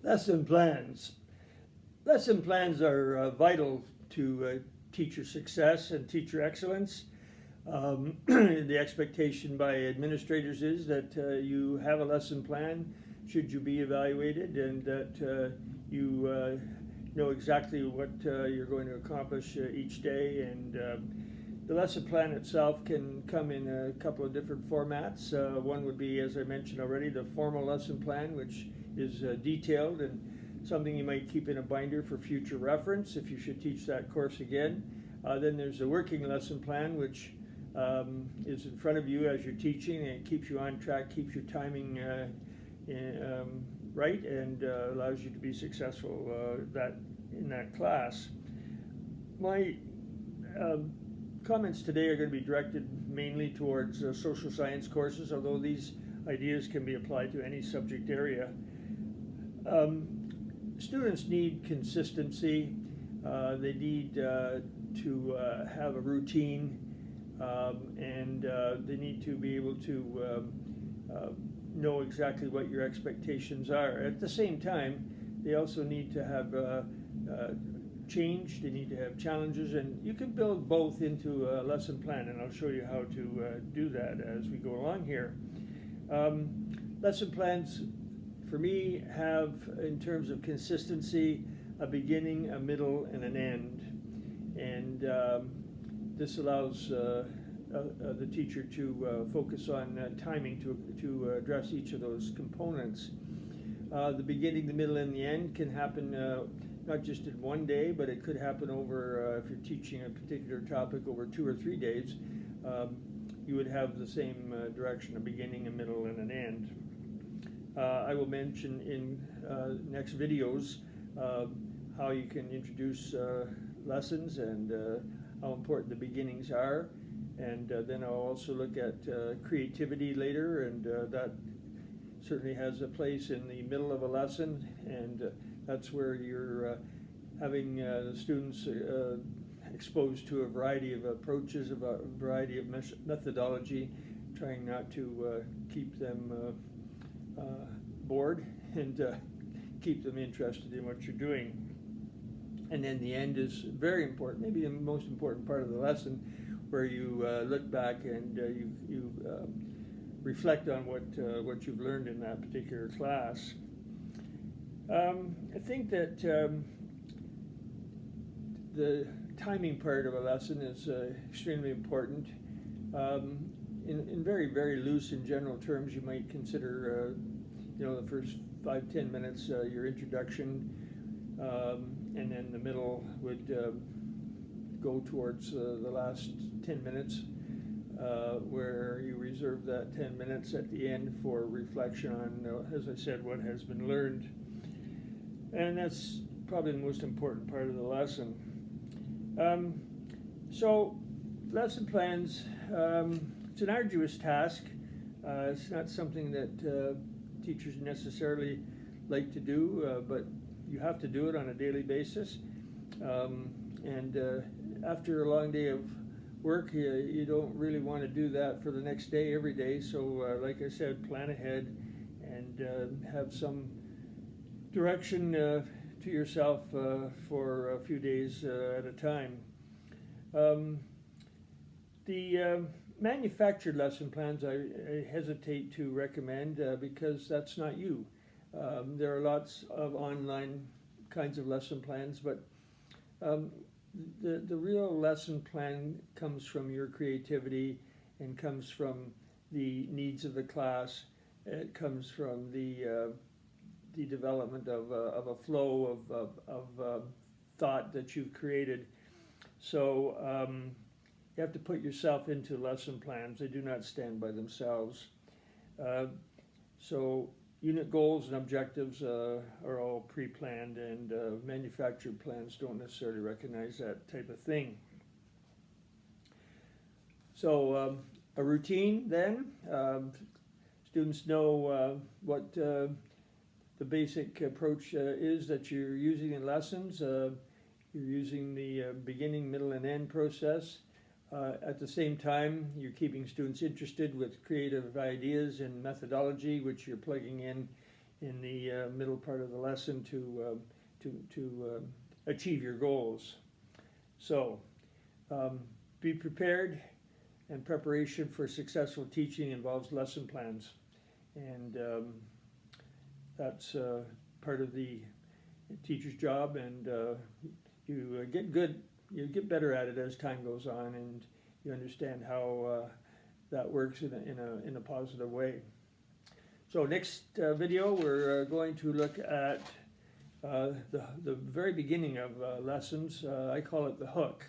Lesson plans. Lesson plans are vital to teacher success and teacher excellence. The expectation by administrators is that you have a lesson plan should you be evaluated, and that you know exactly what you're going to accomplish each day. And the lesson plan itself can come in a couple of different formats. One would be, as I mentioned already, the formal lesson plan, which is detailed and something you might keep in a binder for future reference if you should teach that course again. Then there's a working lesson plan, which is in front of you as you're teaching, and it keeps you on track, keeps your timing right, and allows you to be successful in that class. My comments today are going to be directed mainly towards social science courses, although these ideas can be applied to any subject area. Students need consistency. They need to have a routine, and they need to be able to know exactly what your expectations are. At the same time, they also need to have change, they need to have challenges, and you can build both into a lesson plan, and I'll show you how to do that as we go along here. Lesson plans, for me, have, in terms of consistency, a beginning, a middle, and an end. And this allows the teacher to focus on timing to address each of those components. The beginning, the middle, and the end can happen not just in one day, but it could happen over, if you're teaching a particular topic over 2 or 3 days, you would have the same direction, a beginning, a middle, and an end. I will mention in next videos how you can introduce lessons and how important the beginnings are, and then I'll also look at creativity later, and that certainly has a place in the middle of a lesson, and that's where you're having the students exposed to a variety of approaches, a variety of methodology, trying not to keep them bored, and keep them interested in what you're doing. And then the end is very important, maybe the most important part of the lesson, where you look back and you reflect on what you've learned in that particular class. I think that the timing part of a lesson is extremely important. In very, very loose and general terms, you might consider the first 5-10 minutes your introduction, and then the middle would go towards the last 10 minutes, where you reserve that 10 minutes at the end for reflection on, as I said, what has been learned. And that's probably the most important part of the lesson. So, lesson plans, it's an arduous task. It's not something that teachers necessarily like to do, but you have to do it on a daily basis. And after a long day of work, you don't really want to do that for the next day every day. So like I said, plan ahead and have some direction to yourself for a few days at a time. The manufactured lesson plans I hesitate to recommend because that's not you. There are lots of online kinds of lesson plans, but the real lesson plan comes from your creativity and comes from the needs of the class. It comes from the development of a flow of thought that you've created. So you have to put yourself into lesson plans. They do not stand by themselves. So unit goals and objectives are all pre-planned, and manufactured plans don't necessarily recognize that type of thing. So a routine then, students know what the basic approach is that you're using in lessons. You're using the beginning, middle, and end process. At the same time, you're keeping students interested with creative ideas and methodology, which you're plugging in in the middle part of the lesson to achieve your goals. So be prepared, and preparation for successful teaching involves lesson plans, and that's part of the teacher's job, and you get better at it as time goes on, and you understand how that works in a positive way. So next video, we're going to look at the very beginning of lessons. I call it the hook.